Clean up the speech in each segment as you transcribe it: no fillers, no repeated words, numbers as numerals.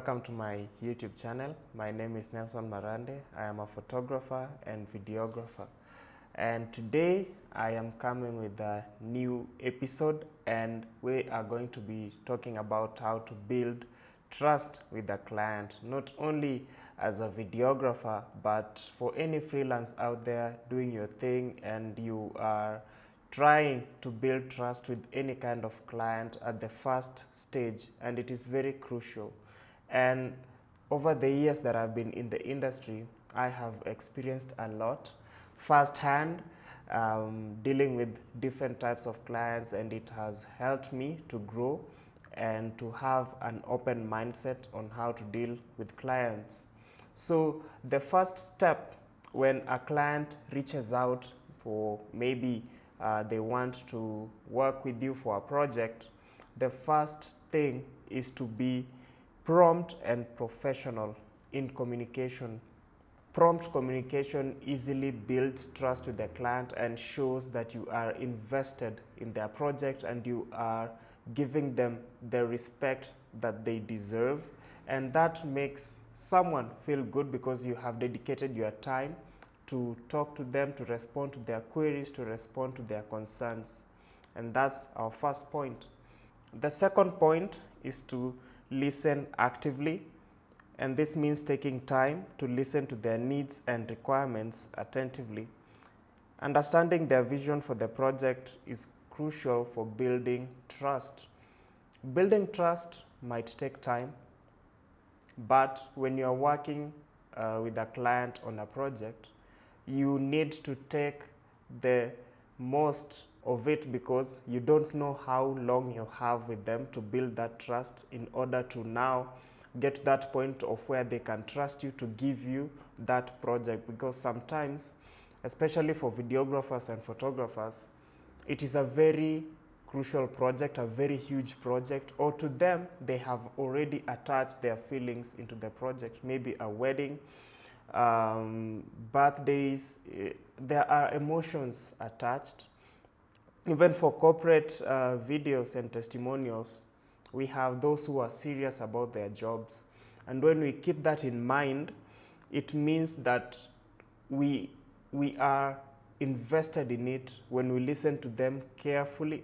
welcome to my YouTube channel. My name is Nelson Marande. I am a photographer and videographer. And today I am coming with a new episode, and we are going to be talking about how to build trust with a client, not only as a videographer, but for any freelance out there doing your thing and you are trying to build trust with any kind of client at the first stage, and it is very crucial. And over the years that I've been in the industry, I have experienced a lot firsthand, dealing with different types of clients, and it has helped me to grow and to have an open mindset on how to deal with clients. So the first step when a client reaches out for maybe they want to work with you for a project, the first thing is to be prompt and professional in communication. Prompt communication easily builds trust with the client and shows that you are invested in their project and you are giving them the respect that they deserve, and that makes someone feel good because you have dedicated your time to talk to them, to respond to their queries, to respond to their concerns. And that's our first point. The second point is to listen actively, and this means taking time to listen to their needs and requirements attentively. Understanding their vision for the project is crucial for building trust. Building trust might take time, but when you are working with a client on a project, you need to take the most of it because you don't know how long you have with them to build that trust in order to now get to that point of where they can trust you to give you that project. Because sometimes, especially for videographers and photographers, it is a very crucial project, a very huge project, or to them, they have already attached their feelings into the project, maybe a wedding, birthdays, there are emotions attached. Even for corporate videos and testimonials, we have those who are serious about their jobs. And when we keep that in mind, it means that we are invested in it when we listen to them carefully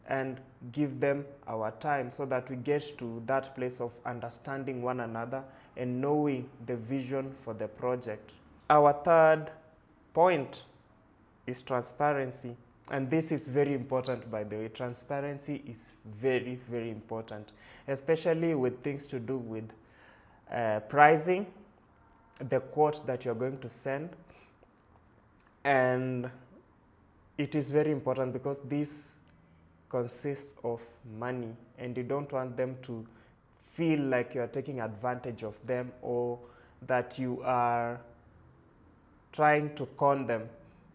and give them our time so that we get to that place of understanding one another and knowing the vision for the project. Our third point is transparency. And this is very important, by the way. Transparency is very, very important, especially with things to do with pricing, the quote that you're going to send. And it is very important because this consists of money, and you don't want them to feel like you're taking advantage of them or that you are trying to con them.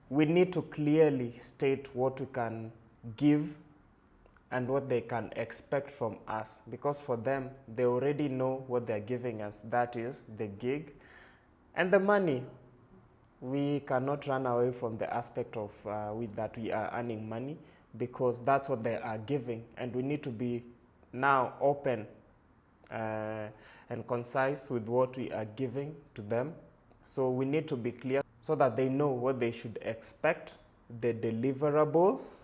We need to clearly state what we can give and what they can expect from us, because for them, they already know what they're giving us. That is the gig and the money. We cannot run away from the aspect of that we are earning money, because that's what they are giving, and we need to be now open and concise with what we are giving to them. So we need to be clear so that they know what they should expect, the deliverables,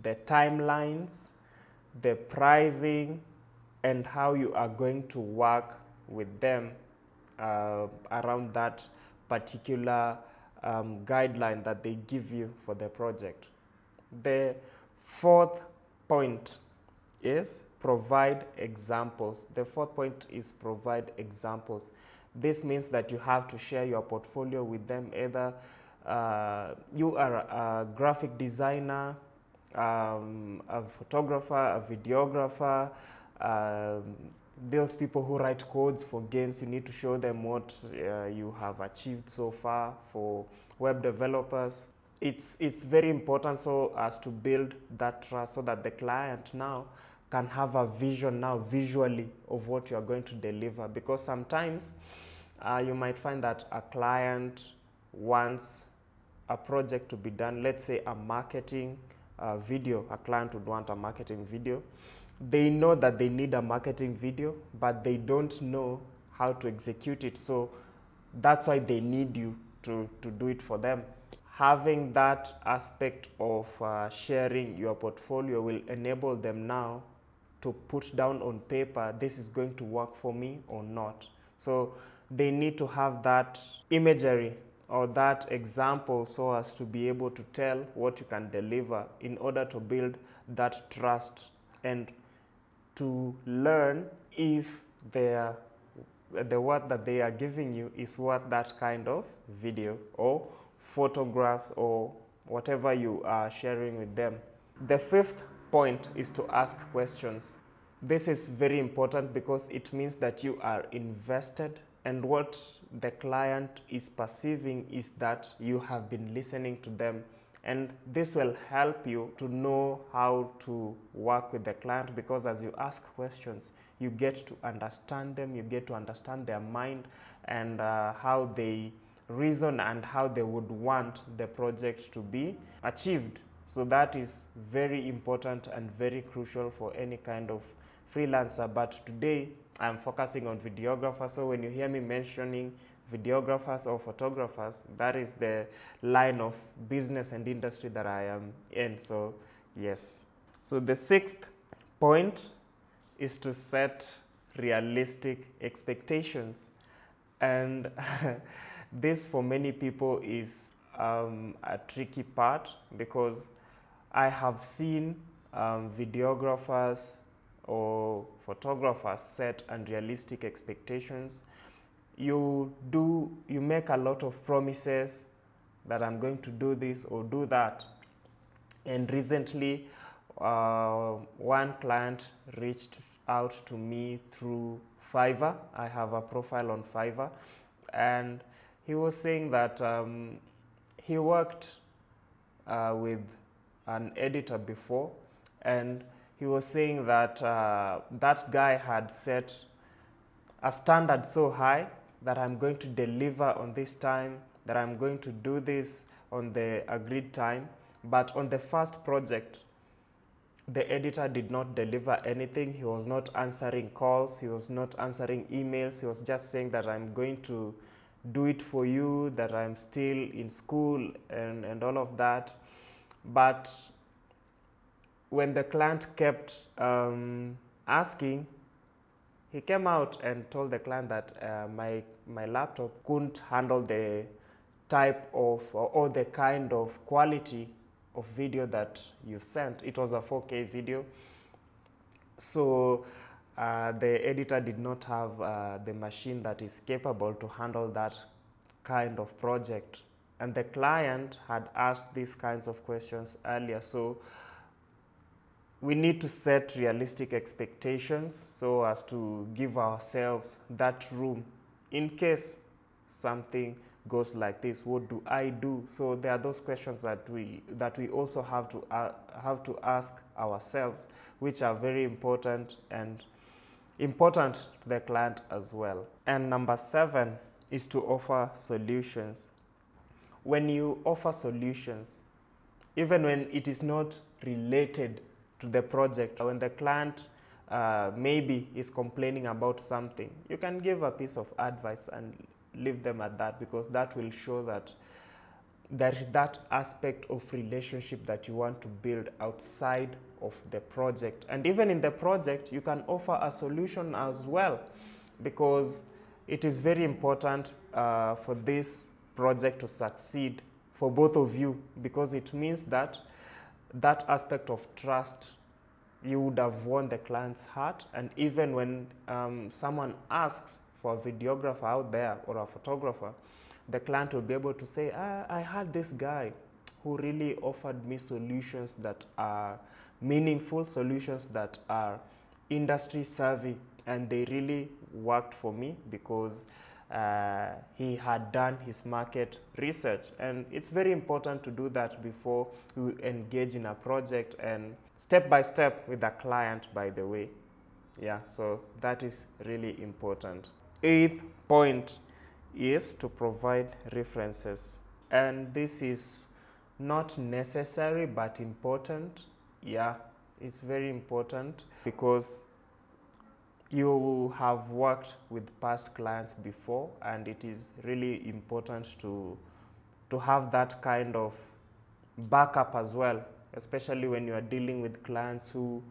the timelines, the pricing, and how you are going to work with them around that particular guideline that they give you for the project. The fourth point is provide examples. The fourth point is provide examples. This means that you have to share your portfolio with them. Either you are a graphic designer, a photographer, a videographer, those people who write codes for games, you need to show them what you have achieved so far. For web developers, it's very important so as to build that trust so that the client now can have a vision now visually of what you are going to deliver. Because sometimes you might find that a client wants a project to be done, let's say a marketing video. A client would want a marketing video, they know that they need a marketing video, but they don't know how to execute it. So that's why they need you to do it for them. Having that aspect of sharing your portfolio will enable them now to put down on paper, this is going to work for me or not. So they need to have that imagery or that example so as to be able to tell what you can deliver in order to build that trust and to learn if the word that they are giving you is worth that kind of video or photographs or whatever you are sharing with them. The fifth point is to ask questions. This is very important because it means that you are invested, and what the client is perceiving is that you have been listening to them, and this will help you to know how to work with the client, because as you ask questions, you get to understand them, you get to understand their mind and how they reason and how they would want the project to be achieved. So that is very important and very crucial for any kind of freelancer. But today I'm focusing on videographers, so when you hear me mentioning videographers or photographers, that is the line of business and industry that I am in. So yes. So the sixth point is to set realistic expectations, and this for many people is a tricky part, because I have seen videographers or photographers set unrealistic expectations. You make a lot of promises that I'm going to do this or do that, and recently one client reached out to me through Fiverr. I have a profile on Fiverr, and he was saying that he worked with an editor before, and he was saying that that guy had set a standard so high that I'm going to deliver on this time, that I'm going to do this on the agreed time. But on the first project, the editor did not deliver anything. He was not answering calls, he was not answering emails. He was just saying that I'm going to do it for you, that I'm still in school and all of that. But when the client kept asking, he came out and told the client that my laptop couldn't handle the type of or the kind of quality of video that you sent. It was a 4K video. So the editor did not have the machine that is capable to handle that kind of project. And the client had asked these kinds of questions earlier. So we need to set realistic expectations so as to give ourselves that room in case something goes like this. What do I do? So there are those questions that we also have to ask ourselves, which are very important and important to the client as well. And number 7 is to offer solutions. When you offer solutions, even when it is not related to the project, when the client maybe is complaining about something, you can give a piece of advice and leave them at that, because that will show that there is that aspect of relationship that you want to build outside of the project. And even in the project, you can offer a solution as well, because it is very important for this project to succeed for both of you, because it means that that aspect of trust, you would have won the client's heart. And even when someone asks for a videographer out there or a photographer, the client will be able to say, I had this guy who really offered me solutions that are meaningful, solutions that are industry savvy, and they really worked for me because he had done his market research. And it's very important to do that before you engage in a project, and step by step with the client, by the way. Yeah, so that is really important. 8th point is to provide references, and this is not necessary but important. Yeah, It's very important because you have worked with past clients before, and it is really important to have that kind of backup as well, especially when you are dealing with clients who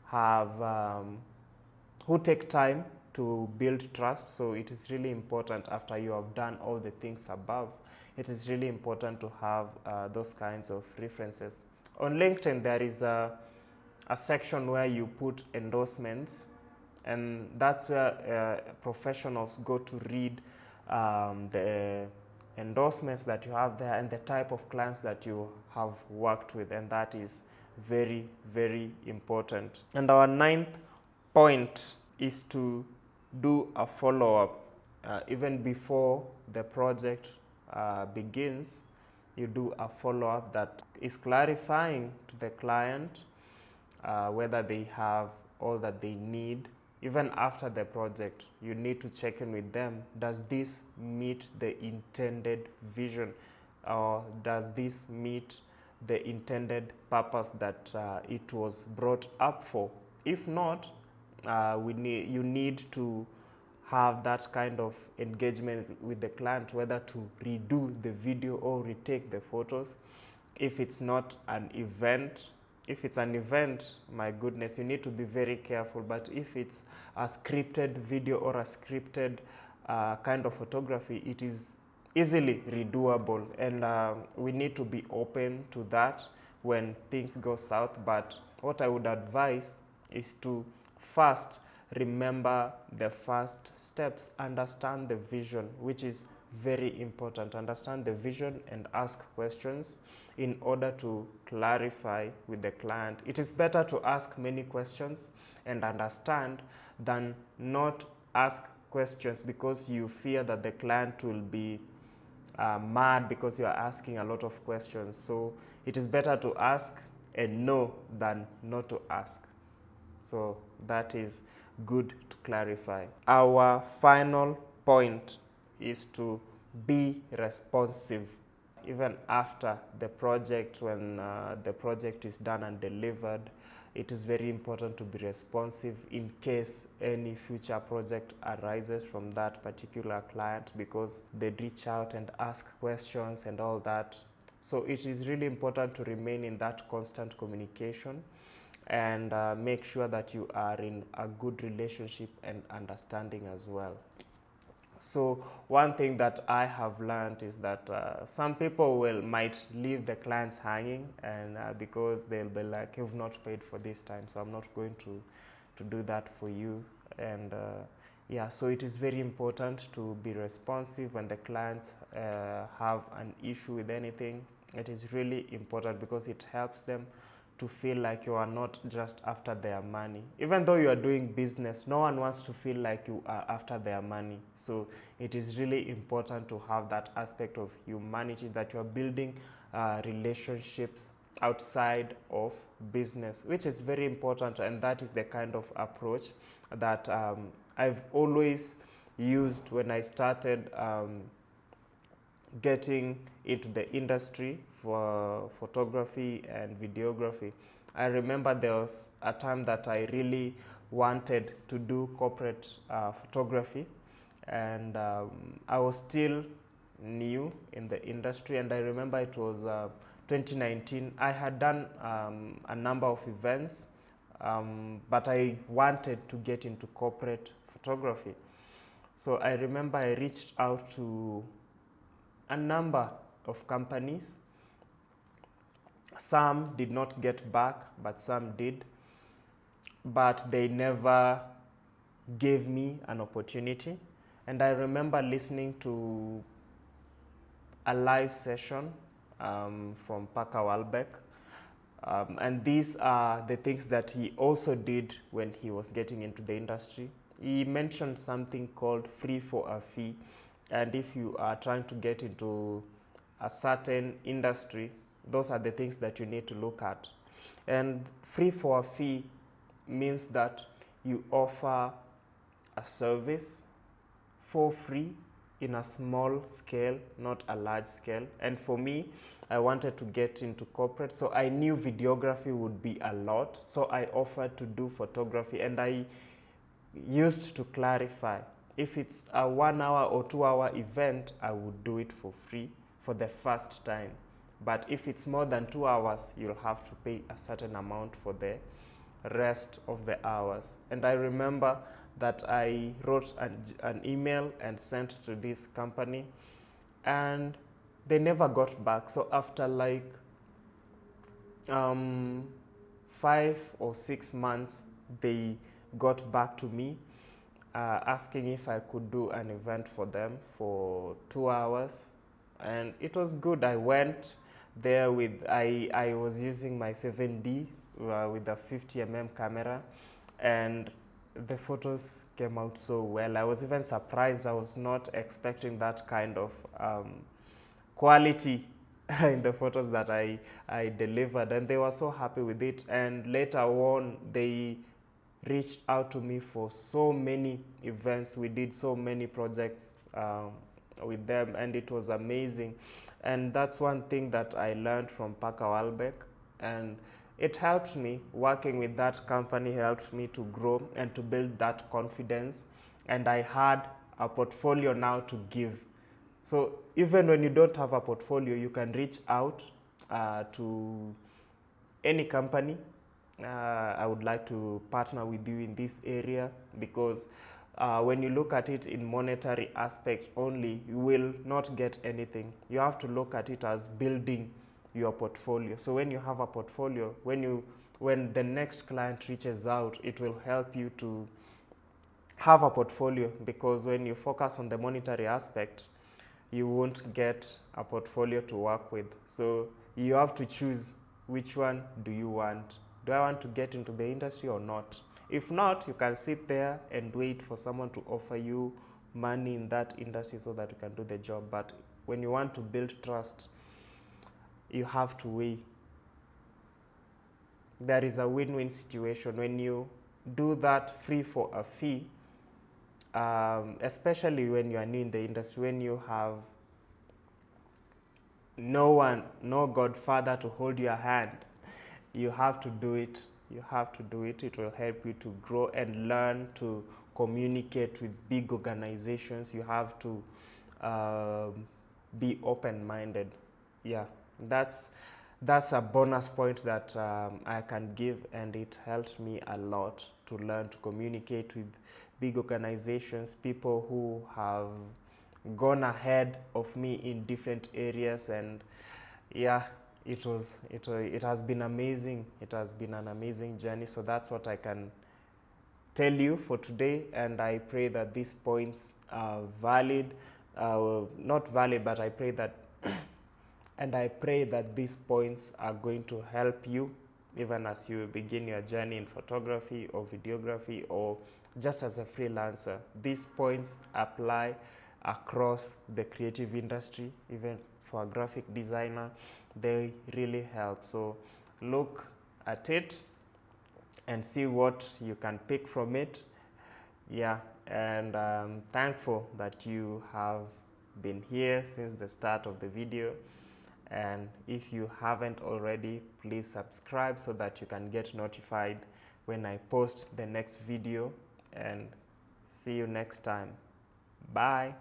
have who take time to build trust. So it is really important, after you have done all the things above, it is really important to have those kinds of references. On LinkedIn, there is a section where you put endorsements, and that's where professionals go to read the endorsements that you have there and the type of clients that you have worked with, and that is very, very important. And our ninth point is to do a follow-up. Even before the project begins, you do a follow-up that is clarifying to the client whether they have all that they need. Even after the project, you need to check in with them. Does this meet the intended vision, or does this meet the intended purpose that it was brought up for? If not, you need to have that kind of engagement with the client, whether to redo the video or retake the photos. If it's not an event, if it's an event, my goodness, you need to be very careful. But if it's a scripted video or a scripted kind of photography, it is easily redoable, and we need to be open to that when things go south. But what I would advise is to first remember the first steps, understand the vision, which is very important. Understand the vision and ask questions in order to clarify with the client. It is better to ask many questions and understand than not ask questions because you fear that the client will be mad because you are asking a lot of questions. So it is better to ask and know than not to ask. So that is good to clarify. Our final point is to be responsive. Even after the project, when the project is done and delivered, it is very important to be responsive in case any future project arises from that particular client, because they reach out and ask questions and all that. So it is really important to remain in that constant communication and make sure that you are in a good relationship and understanding as well. So one thing that I have learned is that some people might leave the clients hanging, and because they'll be like, you've not paid for this time, so I'm not going to do that for you. And yeah, so it is very important to be responsive when the clients have an issue with anything. It is really important because it helps them to feel like you are not just after their money. Even though you are doing business, no one wants to feel like you are after their money. So it is really important to have that aspect of humanity, that you are building relationships outside of business, which is very important. And that is the kind of approach that I've always used when I started getting into the industry for photography and videography. I remember there was a time that I really wanted to do corporate photography, and I was still new in the industry, and I remember it was 2019. I had done a number of events, but I wanted to get into corporate photography. So I remember I reached out to a number of companies. Some did not get back, but some did. But they never gave me an opportunity. And I remember listening to a live session from Parker Walbeck. And these are the things that he also did when he was getting into the industry. He mentioned something called free for a fee. And if you are trying to get into a certain industry, those are the things that you need to look at. And free for a fee means that you offer a service for free in a small scale, not a large scale. And for me, I wanted to get into corporate, so I knew videography would be a lot. So I offered to do photography, and I used to clarify, if it's a 1 hour or 2 hour event, I would do it for free for the first time. But if it's more than 2 hours, you'll have to pay a certain amount for the rest of the hours. And I remember that I wrote an email and sent to this company, and they never got back. So after like 5 or 6 months, they got back to me asking if I could do an event for them for 2 hours. And it was good. I went there with, I was using my 7D with a 50mm camera, and the photos came out so well. I was even surprised. I was not expecting that kind of quality in the photos that I delivered, and they were so happy with it. And later on, they reached out to me for so many events. We did so many projects with them, and it was amazing. And that's one thing that I learned from Parker Walbeck, and it helped me. Working with that company helped me to grow and to build that confidence, and I had a portfolio now to give. So even when you don't have a portfolio, you can reach out to any company. I would like to partner with you in this area, because when you look at it in monetary aspect only, you will not get anything. You have to look at it as building your portfolio. So when you have a portfolio, when the next client reaches out, it will help you to have a portfolio, because when you focus on the monetary aspect, you won't get a portfolio to work with. So you have to choose, which one do you want? Do I want to get into the industry or not? If not, you can sit there and wait for someone to offer you money in that industry so that you can do the job. But when you want to build trust, you have to weigh. There is a win-win situation when you do that free for a fee, especially when you are new in the industry, when you have no godfather to hold your hand. You have to do it. You have to do it. It will help you to grow and learn to communicate with big organizations. You have to be open-minded. Yeah, that's a bonus point that I can give, and it helps me a lot to learn to communicate with big organizations, people who have gone ahead of me in different areas. And yeah, it has been amazing. It has been an amazing journey. So that's what I can tell you for today, and I pray that these points are valid, not valid, but I pray that and I pray that these points are going to help you even as you begin your journey in photography or videography, or just as a freelancer. These points apply across the creative industry. Even for a graphic designer, they really help. So look at it and see what you can pick from it. Yeah, and I'm thankful that you have been here since the start of the video. And if you haven't already, please subscribe so that you can get notified when I post the next video. And see you next time. Bye.